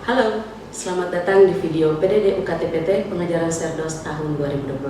Halo, selamat datang di video PDD UKT-PT Pengajaran Serdos tahun 2025.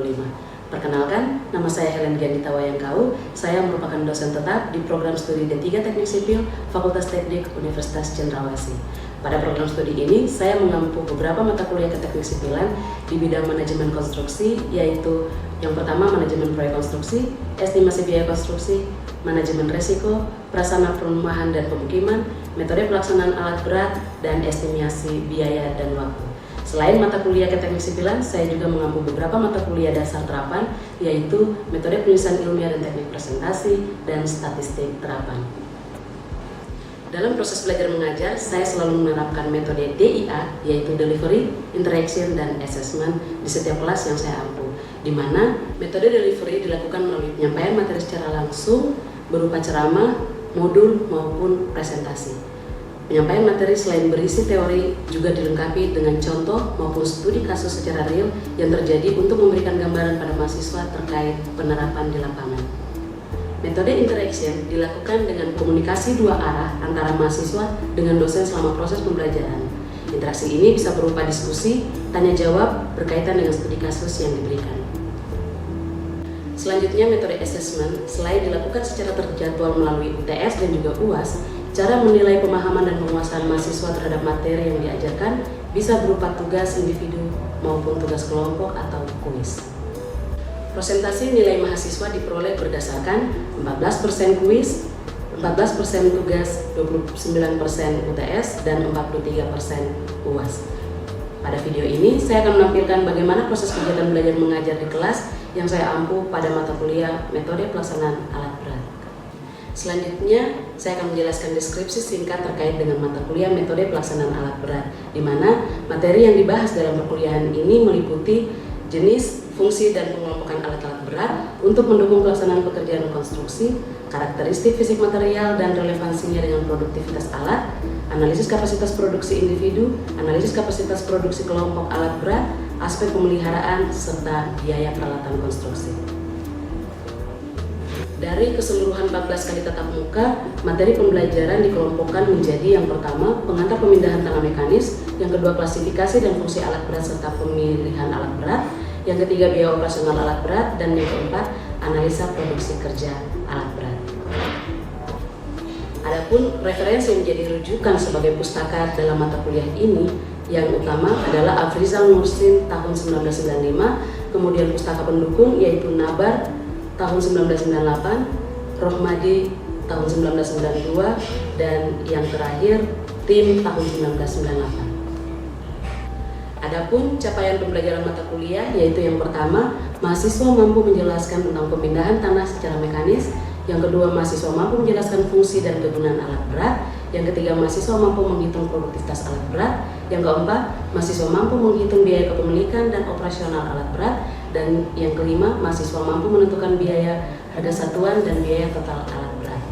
Perkenalkan, nama saya Helen Gianita Wayangkau. Saya merupakan dosen tetap di program studi D3 Teknik Sipil Fakultas Teknik Universitas Cendrawasih. Pada program studi ini, saya mengampu beberapa mata kuliah keteknik sipilan di bidang manajemen konstruksi, yaitu yang pertama manajemen proyek konstruksi, estimasi biaya konstruksi, manajemen resiko, prasarana perumahan dan pemukiman, metode pelaksanaan alat berat, dan estimasi biaya dan waktu. Selain mata kuliah keteknik sipilan, saya juga mengampu beberapa mata kuliah dasar terapan, yaitu metode penulisan ilmiah dan teknik presentasi, dan statistik terapan. Dalam proses belajar mengajar, saya selalu menerapkan metode DIA, yaitu Delivery, Interaction, dan Assessment di setiap kelas yang saya ampu, di mana metode delivery dilakukan melalui penyampaian materi secara langsung berupa ceramah, modul, maupun presentasi. Penyampaian materi selain berisi teori juga dilengkapi dengan contoh maupun studi kasus secara real yang terjadi untuk memberikan gambaran pada mahasiswa terkait penerapan di lapangan. Metode interaction dilakukan dengan komunikasi dua arah antara mahasiswa dengan dosen selama proses pembelajaran. Interaksi ini bisa berupa diskusi, tanya jawab berkaitan dengan studi kasus yang diberikan. Selanjutnya, metode assessment selain dilakukan secara terjadwal melalui UTS dan juga UAS, cara menilai pemahaman dan penguasaan mahasiswa terhadap materi yang diajarkan bisa berupa tugas individu maupun tugas kelompok atau kuis. Prosentasi nilai mahasiswa diperoleh berdasarkan 14% kuis, 14% tugas, 29% UTS, dan 43% UAS. Pada video ini, saya akan menampilkan bagaimana proses kegiatan belajar mengajar di kelas yang saya ampu pada mata kuliah metode pelaksanaan alat berat. Selanjutnya, saya akan menjelaskan deskripsi singkat terkait dengan mata kuliah metode pelaksanaan alat berat, di mana materi yang dibahas dalam perkuliahan ini meliputi jenis, fungsi, dan pengelompokan alat-alat berat untuk mendukung pelaksanaan pekerjaan konstruksi, karakteristik fisik material dan relevansinya dengan produktivitas alat, analisis kapasitas produksi individu, analisis kapasitas produksi kelompok alat berat, aspek pemeliharaan, serta biaya peralatan konstruksi. Dari keseluruhan 14 kali tatap muka, materi pembelajaran dikelompokkan menjadi yang pertama, pengantar pemindahan tanah mekanis, yang kedua klasifikasi dan fungsi alat berat serta pemilihan alat berat, yang ketiga biaya operasional alat berat, dan yang keempat analisa produksi kerja alat berat. Adapun referensi yang menjadi rujukan sebagai pustaka dalam mata kuliah ini yang utama adalah Afrizal Nursin tahun 1995, kemudian pustaka pendukung yaitu Nabar tahun 1998, Rohmadi tahun 1992, dan yang terakhir Tim tahun 1998. Adapun capaian pembelajaran mata kuliah yaitu yang pertama, mahasiswa mampu menjelaskan tentang pemindahan tanah secara mekanis, yang kedua mahasiswa mampu menjelaskan fungsi dan kegunaan alat berat, yang ketiga mahasiswa mampu menghitung produktivitas alat berat, yang keempat mahasiswa mampu menghitung biaya kepemilikan dan operasional alat berat, dan yang kelima mahasiswa mampu menentukan biaya harga satuan dan biaya total alat berat.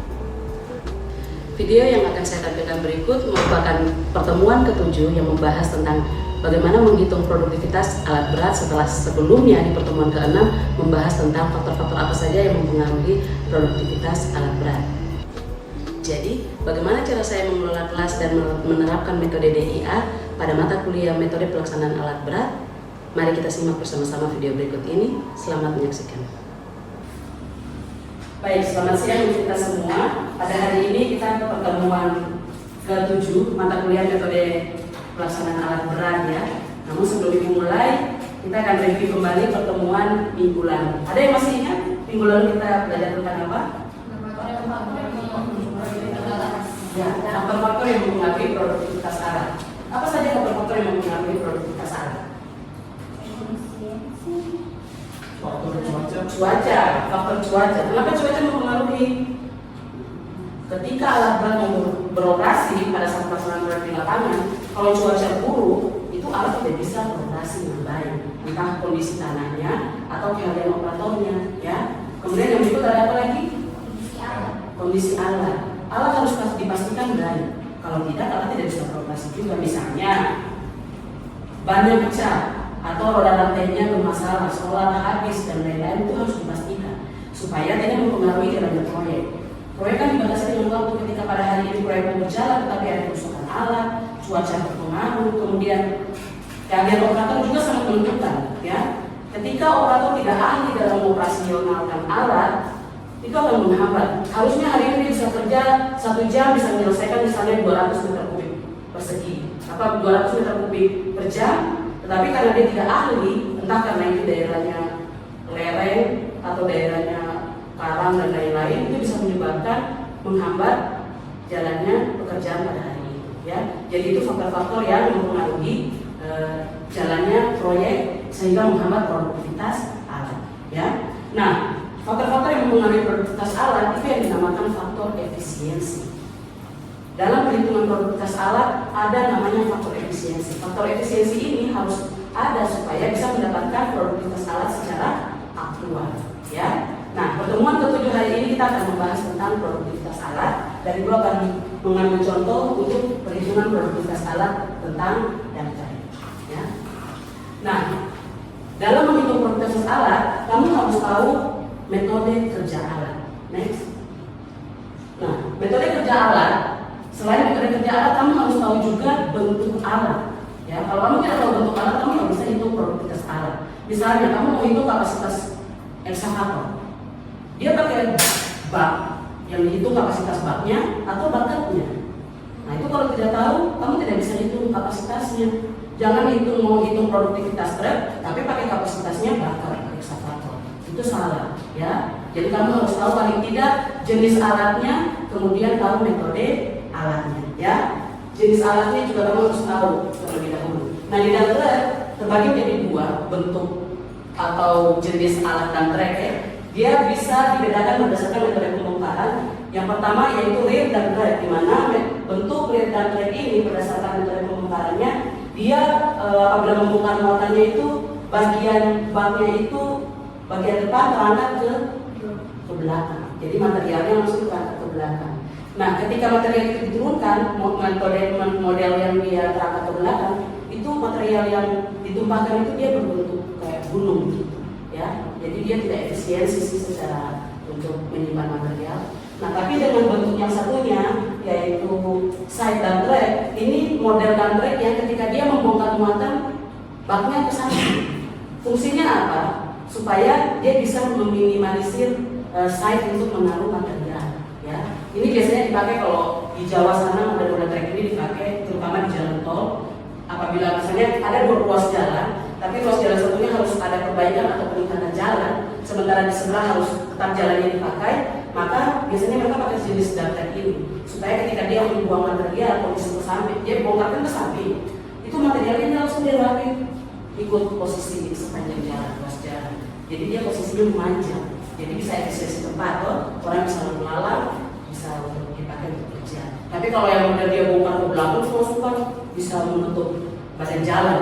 Video yang akan saya tampilkan berikut merupakan pertemuan ke-7 yang membahas tentang bagaimana menghitung produktivitas alat berat setelah sebelumnya di pertemuan ke-6 membahas tentang faktor-faktor apa saja yang mempengaruhi produktivitas alat berat. Jadi, bagaimana cara saya mengelola kelas dan menerapkan metode DIA pada mata kuliah metode pelaksanaan alat berat? Mari kita simak bersama-sama video berikut ini. Selamat menyaksikan. Baik, selamat siang untuk kita semua. Pada hari ini kita pertemuan ke-7 mata kuliah metode pelaksanaan alat berat ya. Namun sebelum dimulai, kita akan review kembali pertemuan minggu lalu. Ada yang masih ingat minggu lalu kita belajar tentang apa? Ya, faktor-faktor yang mempengaruhi produktivitas alat. Apa saja faktor-faktor yang mempengaruhi produktivitas alat? Faktor Cuaca, faktor cuaca. Kenapa cuaca mempengaruhi? Ketika alat berat beroperasi pada saat pelaksanaan proyek di lapangan, kalau cuaca buruk, itu alat tidak bisa beroperasi dengan baik, entah kondisi tanahnya atau keahlian operatornya, ya. Kemudian yang berikut ada apa lagi? Kondisi alat. Alat harus dipastikan baik. Kalau tidak, alat tidak bisa beroperasi juga. Misalnya, bannya pecah atau roda rantainya bermasalah, solar habis dan lain-lain, itu harus dipastikan supaya tidak mempengaruhi jalannya proyek. Proyek kan dibatasi dengan waktu ketika pada hari ini proyek berjalan, tetapi ada kerusakan alat, cuaca berpengaruh, kemudian keahlian operator juga sangat menentukan, ya. Ketika operator tidak ahli dalam operasionalkan alat, itu akan menghambat. Harusnya hari ini dia bisa kerja 1 jam bisa menyelesaikan misalnya 200 meter kubik persegi, 200 meter kubik per jam, tetapi karena dia tidak ahli, entah karena itu daerahnya lereng atau daerahnya karang dan lain-lain, itu bisa menyebabkan menghambat jalannya pekerjaan pada hari ini, ya. Jadi itu faktor-faktor yang mempengaruhi jalannya proyek sehingga menghambat produktivitas alat, ya. Nah, faktor-faktor yang mempengaruhi produktivitas alat itu yang dinamakan faktor efisiensi. Dalam perhitungan produktivitas alat ada namanya faktor efisiensi. Faktor efisiensi ini harus ada supaya bisa mendapatkan produktivitas alat secara aktual, ya. Nah, pertemuan ke-7 hari ini kita akan membahas tentang produktivitas alat dan Ibu akan mengambil contoh untuk perhitungan produktivitas alat tentang daftar, ya. Nah, dalam menghitung produktivitas alat, kamu harus tahu metode kerja alat. Next. Nah, metode kerja alat, selain metode kerja alat, kamu harus tahu juga bentuk alat. Ya, kalau kamu tidak tahu bentuk alat, kamu nggak bisa hitung produktivitas alat. Misalnya, kamu mau hitung kapasitas ekskavator, dia pakai bak yang dihitung kapasitas baknya atau bakatnya. Nah, itu kalau tidak tahu, kamu tidak bisa hitung kapasitasnya. Jangan mau hitung produktivitas truk, tapi pakai kapasitasnya bakar ekskavator. Itu salah, ya. Jadi kamu harus tahu paling tidak jenis alatnya, kemudian tahu metode alatnya, ya. Jenis alatnya juga kamu harus tahu terlebih dahulu. Nah, di dalam truk terbagi menjadi 2 bentuk atau jenis alat dan truk, ya. Dia bisa dibedakan berdasarkan metode pembongkaran. Yang pertama yaitu rear dan drag, di mana bentuk rear dan drag ini berdasarkan metode pembongkarannya, dia apabila membongkar muatannya itu bagian baknya itu bagian depan terangkat ke belakang. Jadi materialnya langsung terangkat ke belakang. Nah, ketika material itu diturunkan, model yang dia terangkat ke belakang, itu material yang ditumpahkan itu dia berbentuk kayak gunung gitu, ya. Jadi dia tidak efisiensi sih secara untuk menyimpan material. Nah, tapi dengan bentuk yang satunya yaitu side dump track, ini model dump track yang ketika dia membongkar muatan baknya ke samping. Fungsinya apa? Supaya dia bisa meminimalisir side untuk menaruh material, ya. Ini biasanya dipakai kalau di Jawa sana model track ini dipakai terutama di jalan tol. Apabila misalnya ada 2 ruas jalan, tapi ruas jalan satunya harus ada perbaikan atau peningkatan jalan, sementara di sebelah harus tetap jalannya dipakai, maka biasanya mereka pakai jenis dump track ini supaya ketika dia membuang material kondisi ke samping, dia bongkarkan ke samping, itu materialnya langsung dia rapi ikut posisi sepanjang jalan, ruas jalan. Jadi dia posisinya memanjang, jadi bisa efisiensi tempat, orang bisa lalu lalang, bisa untuk dipakai untuk kerja. Tapi kalau yang model dia bongkar ke belakang, semua bisa menutup badan jalan,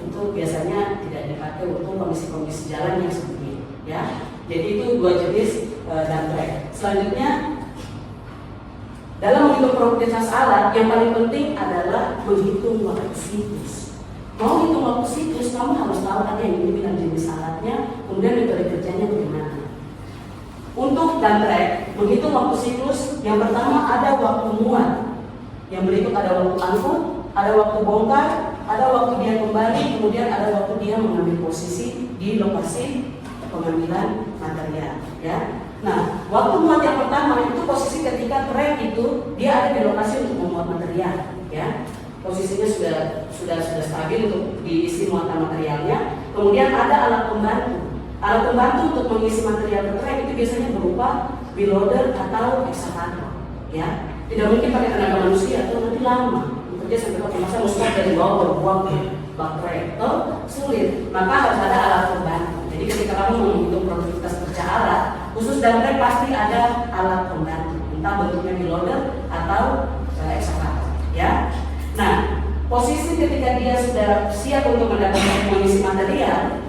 itu biasanya tidak dipakai untuk kondisi-kondisi jalan yang seperti ini, ya. Jadi itu 2 jenis dump track. Selanjutnya, dalam menghitung produktivitas alat, yang paling penting adalah menghitung waktu siklus. Mau hitung waktu siklus, kamu harus tahu tadi yang ini bilang jenis alatnya, kemudian metode kerjanya bagaimana. Untuk dump track, menghitung waktu siklus, yang pertama ada waktu muat, yang berikut ada waktu angkut, ada waktu bongkar, ada waktu dia kembali, kemudian ada waktu dia mengambil posisi di lokasi pengambilan material, ya. Nah, waktu muat yang pertama itu posisi ketika truk itu dia ada di lokasi untuk memuat material, ya. Posisinya sudah stabil untuk diisi muatan materialnya. Kemudian ada alat pembantu. Alat pembantu untuk mengisi material ke truk itu biasanya berupa wheel loader atau ekskavator, ya. Tidak mungkin pakai tenaga manusia atau nanti lama. Dia sampai pakai masa musnah dari bawah berbuang ke bak tractor sulit, maka harus ada alat pembantu. Jadi ketika kamu menghitung produktivitas kerja alat, khusus dump track pasti ada alat pembantu, entah bentuknya wheel loader atau ekskavator, ya. Nah, posisi ketika dia sudah siap untuk mendapatkan mengisi material,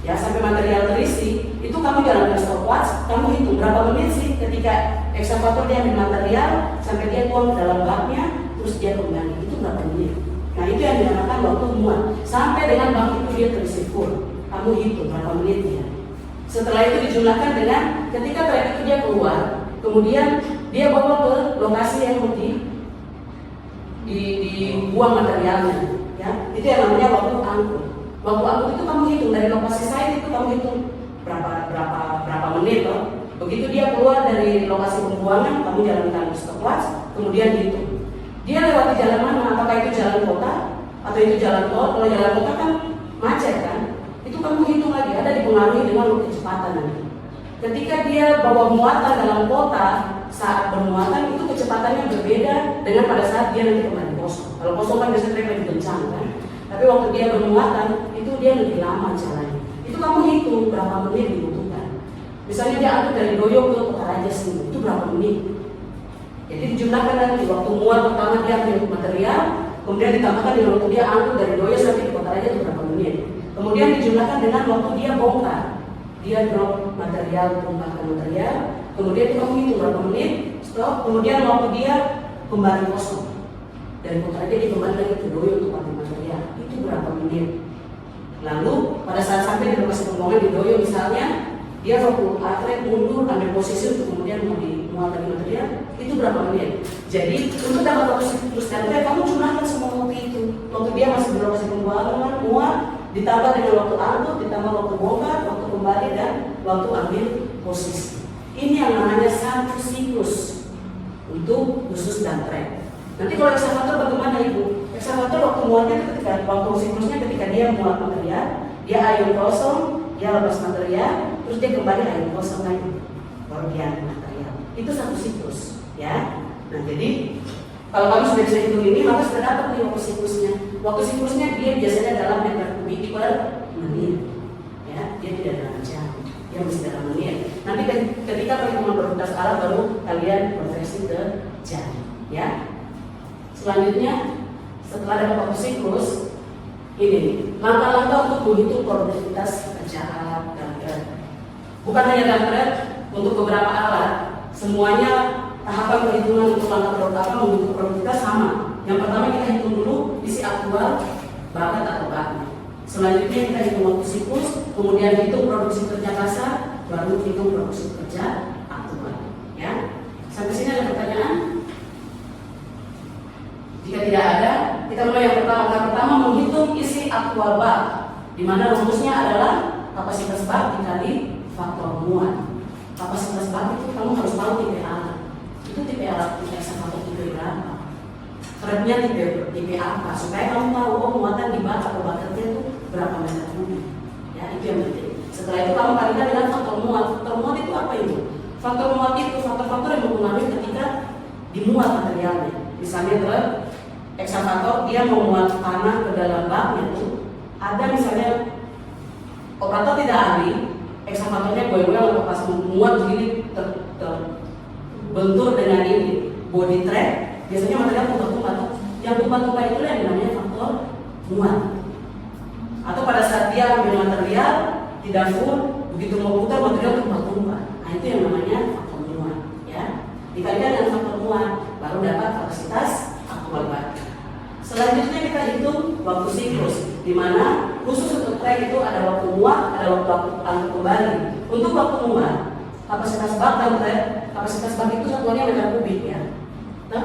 ya sampai material terisi, itu kamu jalankan stopwatch, kamu hitung berapa menit sih ketika ekskavator dia ambil material sampai dia tuang ke dalam baknya, terus dia kembali, itu berapa menit. Nah, itu yang dinamakan waktu muat. Sampai dengan bak itu dia terisi full, kamu hitung berapa menitnya. Setelah itu dijumlahkan dengan ketika truk itu dia keluar, kemudian dia bawa ke lokasi yang dibuang materialnya, ya. Itu yang namanya waktu angkut. Waktu angkut itu kamu hitung dari lokasi site itu kamu hitung berapa menit loh. Begitu dia keluar dari lokasi pembuangan, kamu jalankan stopwatch, kemudian hitung. Dia lewati jalan mana? Apakah itu jalan kota atau itu jalan tol? Kalau jalan kota kan macet kan? Itu kamu hitung lagi, ada dipengaruhi dengan kecepatan nanti. Ketika dia bawa muatan dalam kota, saat bermuatan itu kecepatannya berbeda dengan pada saat dia nanti kembali kosong. Kalau kosong kan biasanya trek lebih kencang kan? Tapi waktu dia bermuatan, itu dia lebih lama jalannya. Itu kamu hitung berapa menit dibutuhkan. Misalnya dia angkut dari Doyo ke Tokaraja sini, itu berapa menit? Jadi dijumlahkan nanti waktu muat pertama dia ambil material, kemudian ditambahkan dengan waktu dia angkut dari Doyo sampai ke Tokaraja itu berapa menit. Kemudian dijumlahkan dengan waktu dia bongkar. Dia drop material, bongkarkan material, kemudian itu kamu hitung berapa menit, stop, kemudian waktu dia kembali kosong. Dari Tokaraja dia kembali lagi ke Doyo untuk ambil material, itu berapa menit. Lalu pada saat sampai di lokasi pembuangan di Doyo misalnya, dia waktu atlet mundur ambil posisi untuk kemudian mau dimuat lagi material, itu berapa menit. Jadi untuk dapat waktu siklus dan trek, kamu jumlahkan semua waktu itu. Waktu dia masih di lokasi pembuangan, muat, ditambah dengan waktu angkut, ditambah waktu bongkar, waktu kembali dan waktu ambil posisi. Ini yang namanya satu siklus untuk khusus dan trek. Nanti kalau eksavator bagaimana ibu? Eksavator waktu muatnya itu ketika waktu siklusnya ketika dia muat material, dia ayun kosong, dia lepas material, terus dia kembali ayun kosong lagi, baru dia ambil material. Itu satu siklus, ya. Nah jadi kalau kamu sudah bisa hitung ini, maka sudah dapat nih waktu siklusnya. Waktu siklusnya dia biasanya dalam meter kubik per menit, ya. Dia tidak dalam jam, dia mesti dalam menit. Nanti ketika perhitungan produktivitas alat baru kalian konversi ke jam, ya. Selanjutnya, setelah dapat waktu siklus, ini langkah-langkah untuk menghitung produktivitas kerja alat dan trek. Bukan hanya dan trek, untuk beberapa alat, semuanya tahapan perhitungan untuk langkah menghitung produktivitas sama. Yang pertama kita hitung dulu isi aktual, bakat atau bakat. Selanjutnya kita hitung waktu siklus, kemudian hitung produksi kerja kasar, baru hitung produksi kerja aktual. Ya, sampai sini ada pertanyaan? Jika tidak ada, kita mulai yang pertama. Yang pertama menghitung isi aktual bak, di mana rumusnya adalah kapasitas bak dikali faktor muat. Kapasitas bak itu kamu harus tahu tipe alat. Itu tipe alat eksavator tipe berapa? Trepnya tipe apa? Supaya kamu tahu muatan di bak atau bakatnya itu berapa meter kubik. Ya, itu yang penting. Setelah itu kamu kalikan dengan faktor muat. Faktor muat itu apa itu? Faktor muat itu faktor-faktor yang mempengaruhi ketika dimuat materialnya. Misalnya truk eksavator dia memuat tanah ke dalam baknya itu ada misalnya operator tidak ahli, eksavatornya goyang-goyang atau pas memuat begini terbentur dengan ini body track, biasanya material tumpah-tumpah. Yang tumpah-tumpah itu yang namanya faktor muat. Atau pada saat dia ambil material tidak full, begitu mau putar material tumpah-tumpah. Nah itu yang namanya faktor muat, ya. Dikalikan dengan faktor muat baru dapat kapasitas aktual bak. Selanjutnya kita hitung waktu siklus, di mana khusus untuk trek itu ada waktu muat, ada waktu angkut kembali. Untuk waktu muat, kapasitas bak dan trek, kapasitas bak itu satuannya meter kubik ya. Nah,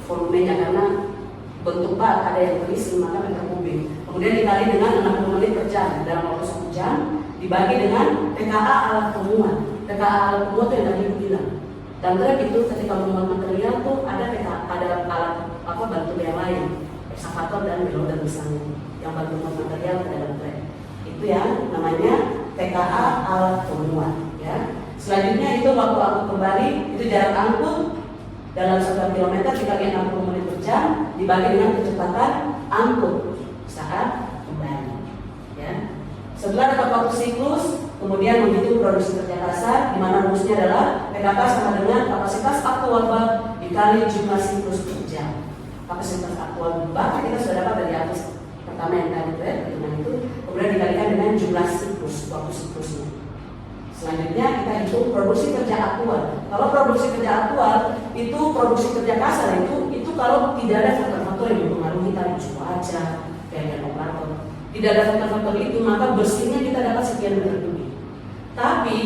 volumenya karena bentuk bak ada yang berisi maka meter kubik. Kemudian dikali dengan 60 menit per jam dalam waktu 1 jam, dibagi dengan TKA alat pemuat. TKA alat pemuat itu yang tadi aku bilang. Dan trek itu ketika memuat material tuh ada alat bantu yang lain, eksavator dan welder misalnya, yang bantu memuat material ke dalam trek. Itu yang namanya TKA alat pemuat. Ya. Selanjutnya itu waktu angkut kembali, itu jarak angkut dalam 1 km dikali 60 menit per jam dibagi dengan kecepatan angkut saat kembali. Ya. Setelah dapat waktu siklus, kemudian menghitung produksi kerja kasar, di mana rumusnya adalah PKK sama dengan kapasitas aktual bak dikali jumlah siklus per jam. Kapasitas aktual bak kita sudah dapat dari atas pertama yang tadi dengan itu, kemudian dikalikan dengan jumlah siklus waktu siklusnya. Selanjutnya kita hitung produksi kerja aktual. Kalau produksi kerja aktual itu produksi kerja kasar itu kalau tidak ada faktor-faktor yang mempengaruhi tadi cuaca, keadaan operator. Tidak ada faktor-faktor itu, maka bersihnya kita dapat sekian meter kubik. Tapi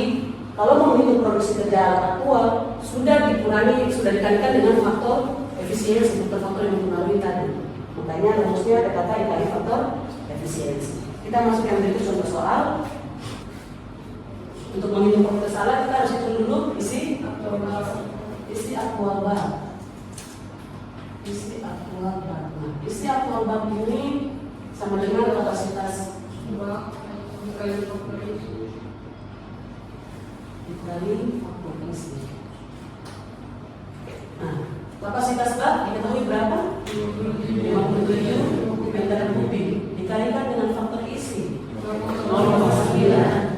kalau mau menghitung produksi kerja alat aktual sudah dikurangi, sudah dikalikan dengan faktor efisiensi, faktor-faktor yang mempengaruhi tadi. Makanya rumusnya PKK dikali faktor efisiensi. Kita masuk yang berikut contoh soal. Untuk menghitung faktor salah kita harus hitung dulu isi aktual bab. Isi aktual bab. Nah, isi aktual bab ini sama dengan kapasitas dikali faktor isi. Nah, kapasitas bab diketahui berapa? 57 meter kubik dikalikan dengan faktor isi 0,9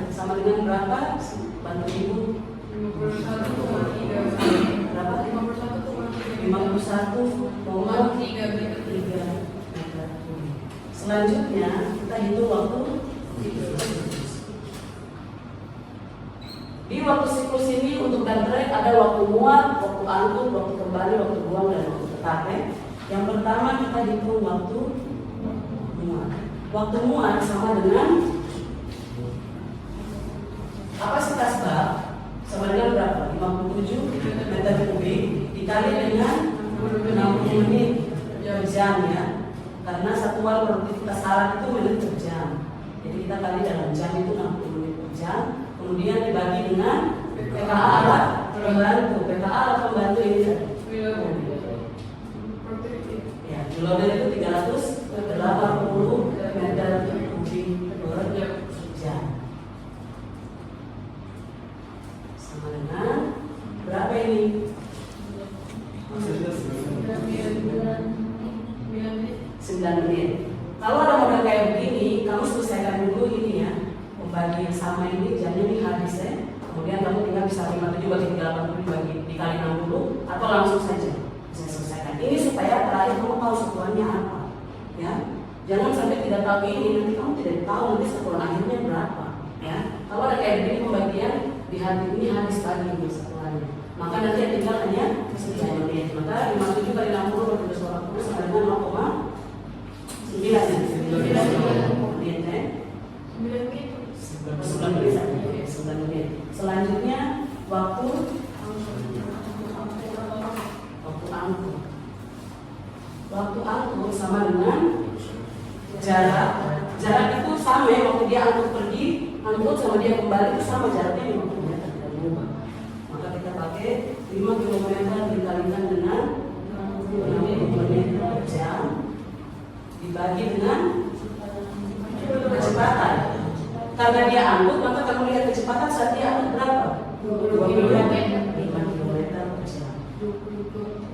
sama dengan berapa? Bantu ibu. 51,3 berapa? 51,3 meter kubik. Selanjutnya kita hitung waktu di waktu siklus ini. Untuk baterai ada waktu muat, waktu angkut, waktu kembali, waktu buang, dan waktu tetap. Yang pertama kita hitung waktu muat. Waktu muat sama dengan kapasitas bab sama dengan berapa? 57 meter kubik dikali dengan 60 menit per jam ya. Karena satuan produktivitas alat itu menit per jam. Jadi kita kali dalam jam itu 60 menit per jam. Kemudian dibagi dengan PKA alat pembantu. PKA alat pembantu ini ya, kilometer itu 380 meter kubik per jam. Sama dengan berapa ini? 9 menit. Kalau ada model kayak begini, kamu selesaikan dulu ini ya. Membagi yang sama ini, jamnya ini habis ya. Kemudian kamu tinggal bisa 57 bagi 380 dibagi dikali 60 atau langsung saja bisa selesaikan. Ini supaya terakhir kamu tahu satuannya apa, ya. Jangan sampai tidak tahu ini, nanti kamu tidak tahu nanti satuan akhirnya berapa, ya. Kalau ada kayak begini pembagian di hari ini habis lagi ini satuannya. Maka nanti yang tinggal hanya 9 menit. Maka 57 kali 60 bagi 240 sama dengan 0,9 ya. 9 menit. Selanjutnya waktu angkut. Waktu angkut sama dengan jarak. Jarak itu sama ya, waktu dia angkut pergi, angkut sama dia kembali itu sama jaraknya 50 meter, tidak berubah. Maka kita pakai 5 km dikalikan dengan 60 menit per jam dibagi dengan kecepatan. Karena dia angkut, maka kamu lihat kecepatan saat dia angkut berapa? 5 km per jam.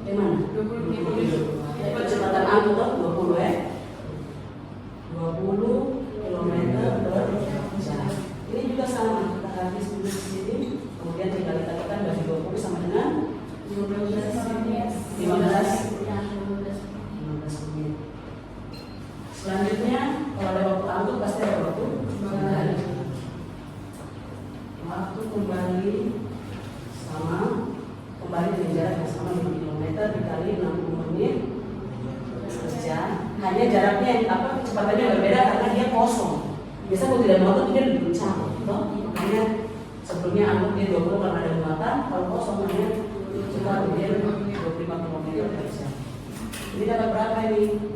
Gimana? Kecepatan angkut 20 ya? 20 km per jam. Ini juga sama, kita habis dulu di sini, kemudian tinggal kita tekan bagi 20 sama dengan 15 menit. Selanjutnya, kalau ada waktu angkut pasti ada waktu kembali. Waktu kembali sama kembali dengan jarak yang sama 5 km dikali 60 menit per jam. Hanya jaraknya apa kecepatannya berbeda karena dia kosong. Biasa kalau tidak muat dia lebih kencang, makanya sebelumnya angkut dia 20 karena ada muatan, kalau kosong hanya cepat dia 25 km per jam. Ini dapat berapa ini?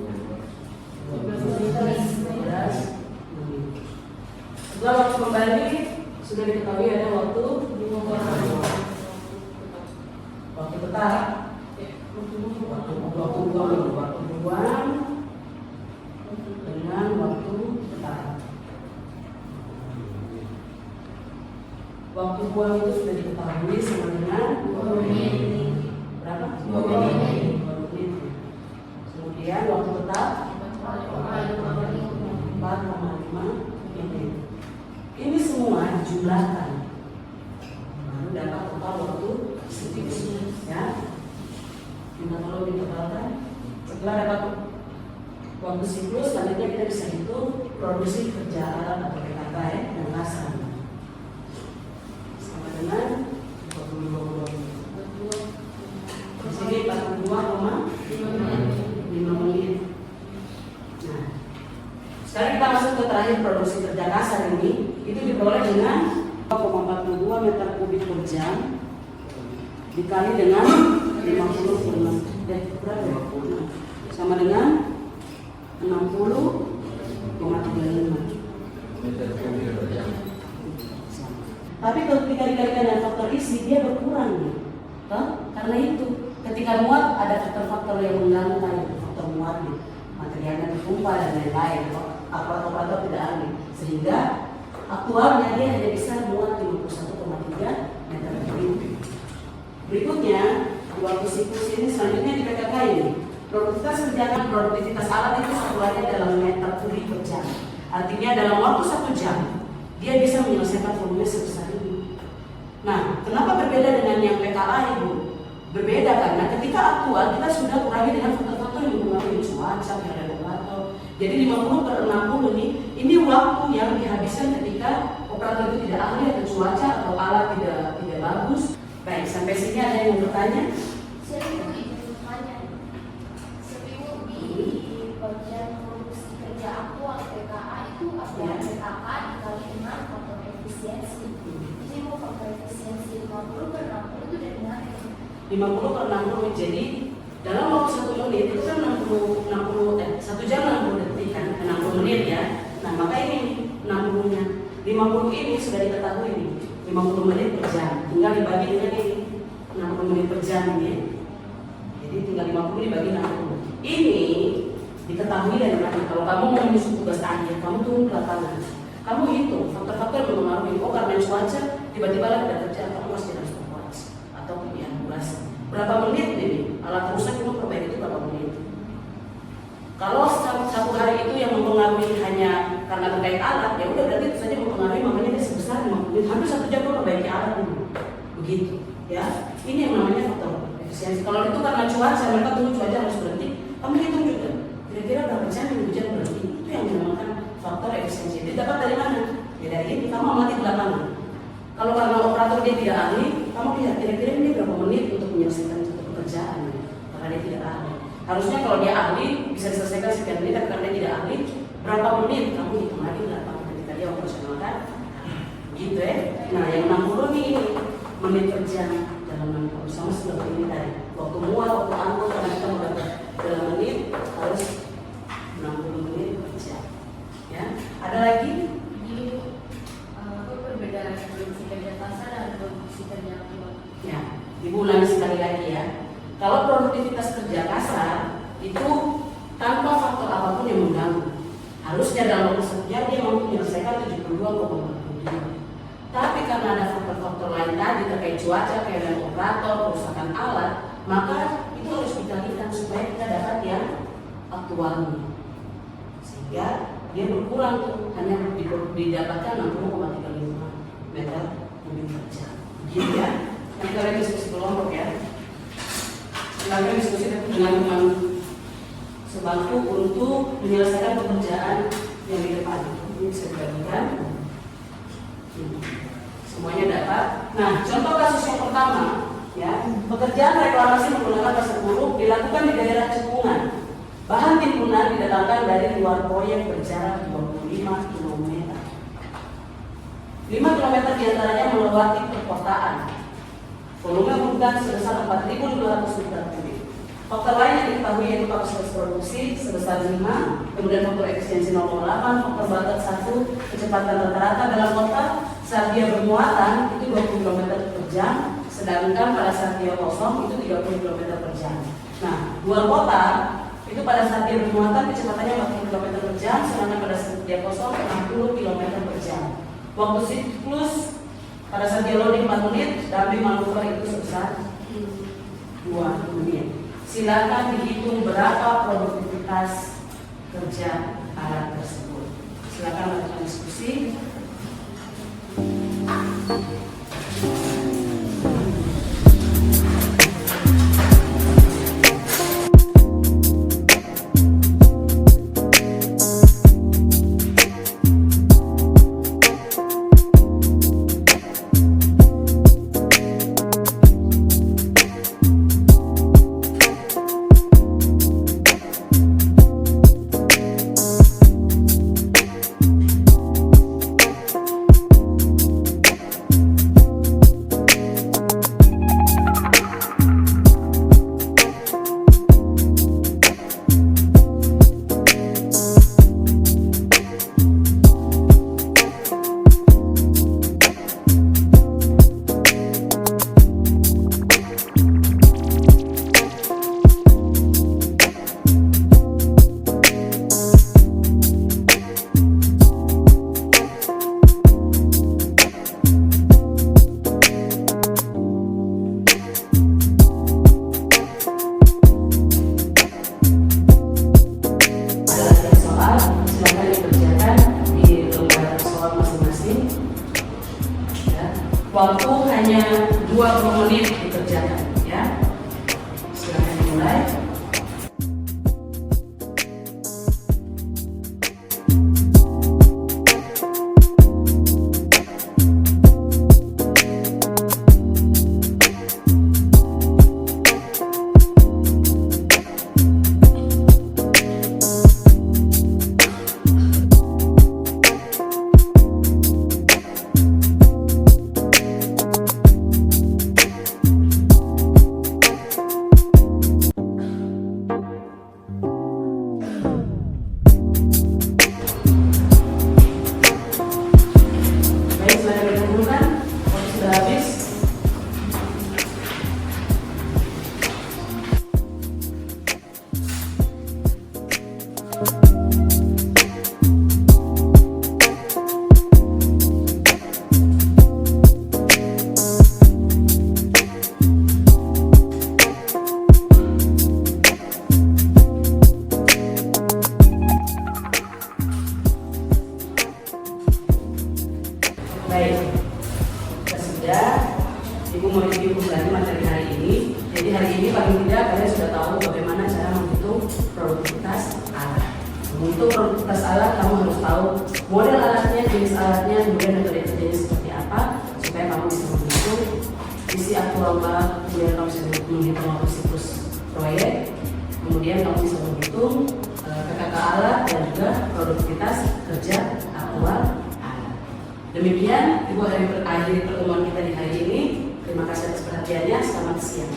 12 menit. Setelah waktu kembali sudah diketahui ada waktu tetap, waktu buang dengan waktu tetap. Waktu buang itu sudah diketahui sama dengan 20 menit. Berapa? 20 menit. Kemudian waktu tetap 4,5 menit. Ini semua dijumlahkan baru dapat total waktu siklus ya. Minta tolong ditotalkan. Setelah dapat waktu siklus, selanjutnya kita bisa hitung produksi kerja alat atau PKK dan kasar sama dengan 22. Di sini 42,5 menit. Nah, sekarang kita masuk ke terakhir produksi kerja kasar ini. Itu diperoleh dengan 2,42 meter kubik per jam dikali dengan 50 berapa? Sama dengan 60,35. Tapi kalau kita dikalikan dengan faktor isi, dia berkurang nih. Karena itu, ketika muat ada faktor-faktor yang mengganggu tadi, faktor muatnya, materialnya ditumpah dan lain-lain. Operator tidak ahli, sehingga aktualnya dia hanya bisa muat 51,3 meter kubik. Berikutnya, di waktu siklus ini selanjutnya di PKK ini, produktivitas kerjaan, produktivitas alat itu satuannya dalam meter kubik per jam. Artinya dalam waktu 1 jam, dia bisa menyelesaikan volume sebesar ini. Nah, kenapa berbeda dengan yang PKA Ibu? Berbeda karena ketika aktual kita sudah kurangi dengan faktor-faktor yang mempengaruhi cuaca, regulator. Jadi 50/60 ini waktu yang dihabiskan ketika operator itu tidak ahli atau cuaca atau alat tidak bagus. Baik, sampai sini ada yang mau bertanya? Bagian produksi kerja aktual PKA itu ada PKK dikali dengan faktor efisiensi. Jadi mau faktor efisiensi 50/60 itu dari mana? 50/60, jadi dalam waktu 1 menit itu kan 1 jam 60 detik kan, 60 menit ya. Nah maka ini 60-nya 50 ini sudah diketahui nih, 50 menit per jam, tinggal dibagi dengan ini 60 menit per jam ini. Jadi tinggal 50 dibagi 60. Ini diketahui dari mana? Kalau kamu mau menyusun tugas akhir, kamu turun ke lapangan, kamu hitung faktor-faktor yang mempengaruhi. Oh karena cuaca, tiba-tiba ada kerja, kamu masih harus berkuat atau kemudian durasi. Berapa menit ini? Alat rusak itu perbaiki itu berapa menit? Kalau satu hari itu yang mempengaruhi hanya karena terkait alat, ya udah berarti itu saja mempengaruhi, makanya dia sebesar 50 menit. Hampir 1 jam perbaiki alat ini. Begitu, ya. Ini yang namanya faktor efisiensi. Kalau itu karena cuaca, mereka tunggu cuaca harus berhenti, kamu hitung juga. Kira-kira berapa jam hujan berhenti? Itu yang dinamakan faktor efisiensi. Jadi dapat dari mana? Ya dari ini, kamu amati di lapangan. Kalau karena operator dia tidak ahli, kamu lihat kira-kira ini berapa menit untuk menyelesaikan satu pekerjaan, karena dia tidak ahli. Harusnya kalau dia ahli bisa diselesaikan sekian menit, tapi karena dia tidak ahli, berapa menit kamu hitung lagi di lapangan ketika dia operasionalkan. Gitu ya. Nah yang 60 nih menit per jam dalam 60 sama seperti ini tadi. Waktu muat, waktu angkut, karena kita mau dapat dalam menit harus 60 menit per jam. Ya, ada lagi? Apa perbedaan produksi kerja kasar dan produksi kerja aktual? Ya, Ibu ulangi sekali lagi ya. Kalau produktivitas kerja kasar itu tanpa faktor apapun yang mengganggu. Harusnya dalam waktu 1 jam dia mampu menyelesaikan 72,42. Tapi karena ada faktor-faktor lain tadi terkait cuaca, keadaan operator, kerusakan alat, maka itu harus dikalikan supaya kita dapat yang aktualnya. Sehingga dia berkurang tuh, hanya didapatkan 60,35 meter kubik per jam. Gitu ya. Nanti kalian diskusi kelompok ya. Silakan diskusi dengan teman sebangku untuk menyelesaikan pekerjaan yang di depan. Ini bisa dibagikan. Semuanya dapat. Nah, contoh kasus yang pertama, ya, pekerjaan reklamasi menggunakan pasir buruk dilakukan di daerah cekungan. Bahan timbunan didatangkan dari luar proyek berjarak 25 km. 5 km diantaranya melewati perkotaan. Volume bukan sebesar 4.200 meter kubik. Faktor lain yang diketahui yaitu kapasitas produksi sebesar 5, kemudian faktor efisiensi 0,8, faktor batas 1, kecepatan rata-rata dalam kota saat dia bermuatan itu 20 km per jam, sedangkan pada saat dia kosong itu 30 km per jam. Nah, luar kota itu pada saat dia bermuatan kecepatannya 40 km per jam, sedangkan pada saat dia kosong 60 km per jam. Waktu siklus pada saat dia loading 4 menit, dumping manuver itu sebesar 2 menit. Silakan dihitung berapa produktivitas kerja alat tersebut. Silakan lakukan diskusi. silakan dikerjakan di lembar soal masing-masing. Ya. Waktu hanya 20 menit dikerjakan, ya. Silakan dimulai. Baik, sudah dikumpulkan. Waktu sudah habis. Baik, sudah. Ibu mau review lagi materi hari ini. Jadi hari ini paling tidak kalian sudah tahu bagaimana cara menghitung produktivitas alat. Untuk produktivitas alat, kamu harus tahu model alatnya, jenis alatnya, kemudian metode kerjanya seperti apa, supaya kamu bisa menghitung isi aktual alat, kemudian kamu bisa menghitung waktu siklus proyek, kemudian kamu bisa menghitung PKK alat dan juga produktivitas kerja aktual alat. Demikian, Ibu akhiri pertemuan kita di hari ini. Terima kasih atas perhatiannya. Selamat siang.